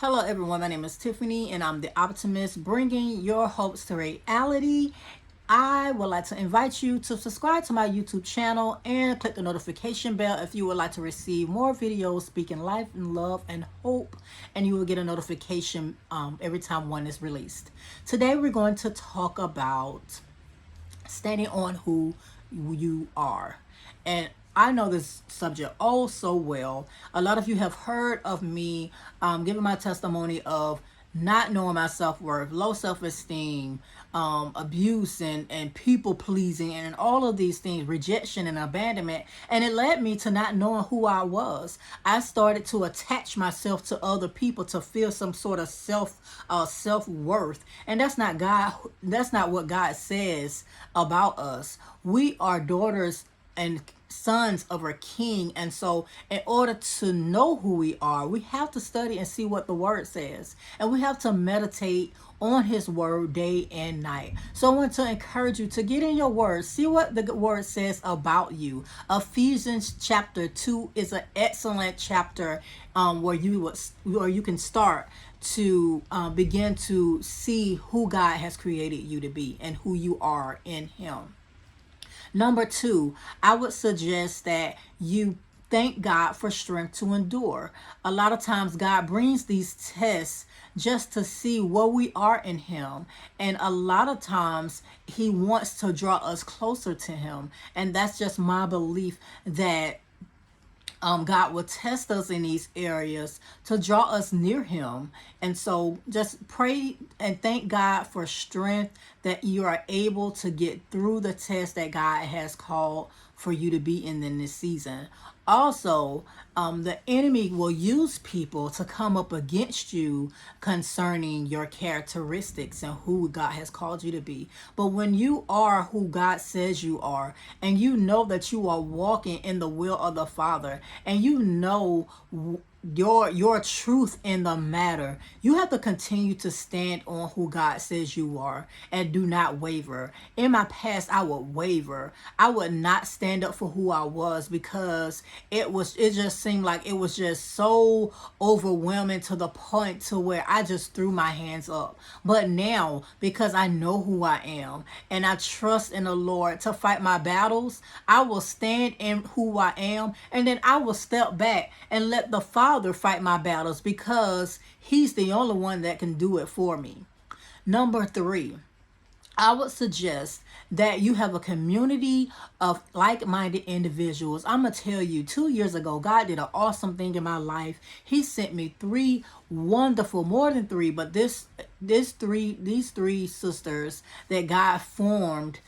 Hello, everyone. My name is Tiffany, and I'm the optimist bringing your hopes to reality. I would like to invite you to subscribe to my YouTube channel and click the notification bell if you would like to receive more videos speaking life and love and hope, and you will get a notification every time one is released. Today, we're going to talk about standing on who you are. And I know this subject oh so well. A lot of you have heard of me giving my testimony of not knowing my self-worth, low self-esteem, abuse and people pleasing and all of these things, rejection and abandonment. And it led me to not knowing who I was. I started to attach myself to other people to feel some sort of self-worth. And that's not God. That's not what God says about us. We are daughters and sons of a king. And so in order to know who we are, we have to study and see what the word says, and we have to meditate on his word day and night. So I want to encourage you to get in your word, see what the word says about you. Ephesians chapter 2 is an excellent chapter where you can start to begin to see who God has created you to be and who you are in him. Number two, I would suggest that you thank God for strength to endure. A lot of times, God brings these tests just to see where we are in Him. And a lot of times, He wants to draw us closer to Him. And that's just my belief that God will test us in these areas to draw us near him. And so just pray and thank God for strength that you are able to get through the test that God has called for you to be in this season. Also, the enemy will use people to come up against you concerning your characteristics and who God has called you to be. But when you are who God says you are, and you know that you are walking in the will of the Father, and you know your truth in the matter, you have to continue to stand on who God says you are and do not waver. In my past, I would waver. I would not stand up for who I was because it just seemed like it was just so overwhelming to the point to where I just threw my hands up. But now, because I know who I am and I trust in the Lord to fight my battles, I will stand in who I am, and then I will step back and let the Father fight my battles because he's the only one that can do it for me. Number three, I would suggest that you have a community of like-minded individuals. I'm gonna tell you, 2 years ago, God did an awesome thing in my life. He sent me three wonderful, more than three, but these three sisters that God formed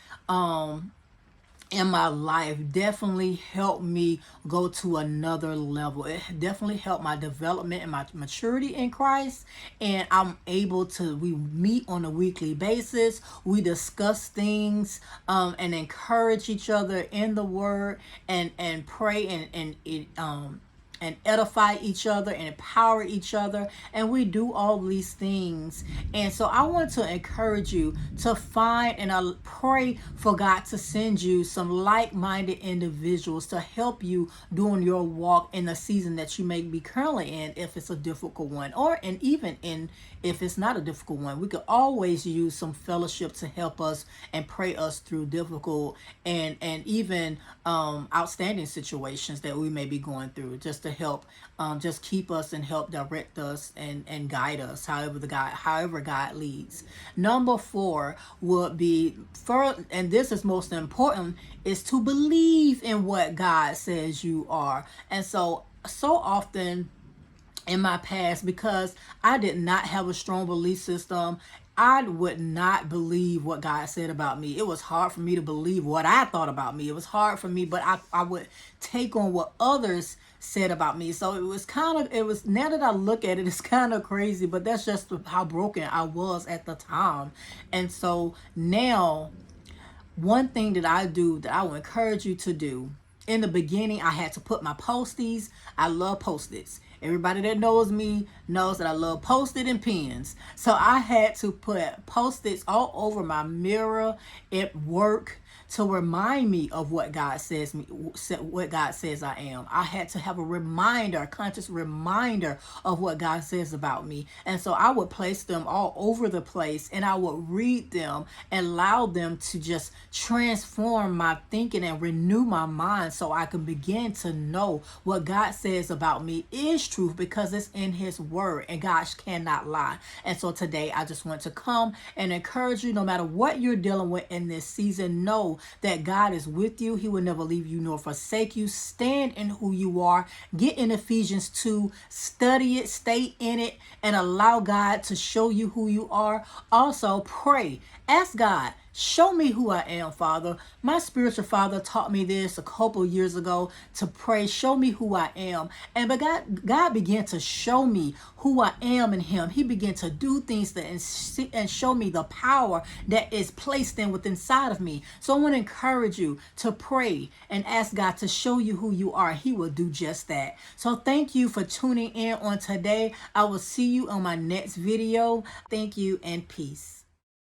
in my life definitely helped me go to another level. It definitely helped my development and my maturity in Christ. And I'm able to, we meet on a weekly basis. We discuss things and encourage each other in the word and pray and edify each other and empower each other, and we do all these things. And so I want to encourage you to find and pray for God to send you some like-minded individuals to help you during your walk in the season that you may be currently in, if it's a difficult one, or and even in if it's not a difficult one. We could always use some fellowship to help us and pray us through difficult and even outstanding situations that we may be going through, just to help just keep us and help direct us and guide us however God leads. Number four would be, and this is most important, is to believe in what God says you are. And so often in my past, because I did not have a strong belief system, I would not believe what God said about me. It was hard for me to believe what I thought about me. It was hard for me, but I would take on what others said about me. So now that I look at it, it's kind of crazy, but that's just how broken I was at the time. And so now, one thing that I do that I will encourage you to do, in the beginning, I had to put my posties. I love Post-its. Everybody that knows me knows that I love Post-it and pens. So I had to put Post-its all over my mirror at work, to remind me of what God what God says I am. I had to have a reminder, a conscious reminder of what God says about me. And so I would place them all over the place, and I would read them and allow them to just transform my thinking and renew my mind, so I can begin to know what God says about me is truth, because it's in his word and God cannot lie. And so today I just want to come and encourage you, no matter what you're dealing with in this season, know that God is with you. He will never leave you nor forsake you. Stand in who you are. Get in Ephesians 2, study it, stay in it, and allow God to show you who you are. Also, pray. Ask God, show me who I am, Father. My spiritual father taught me this a couple years ago, to pray, show me who I am. And but God began to show me who I am in him. He began to do things and show me the power that is placed within inside of me. So I want to encourage you to pray and ask God to show you who you are. He will do just that. So thank you for tuning in on today. I will see you on my next video. Thank you and peace.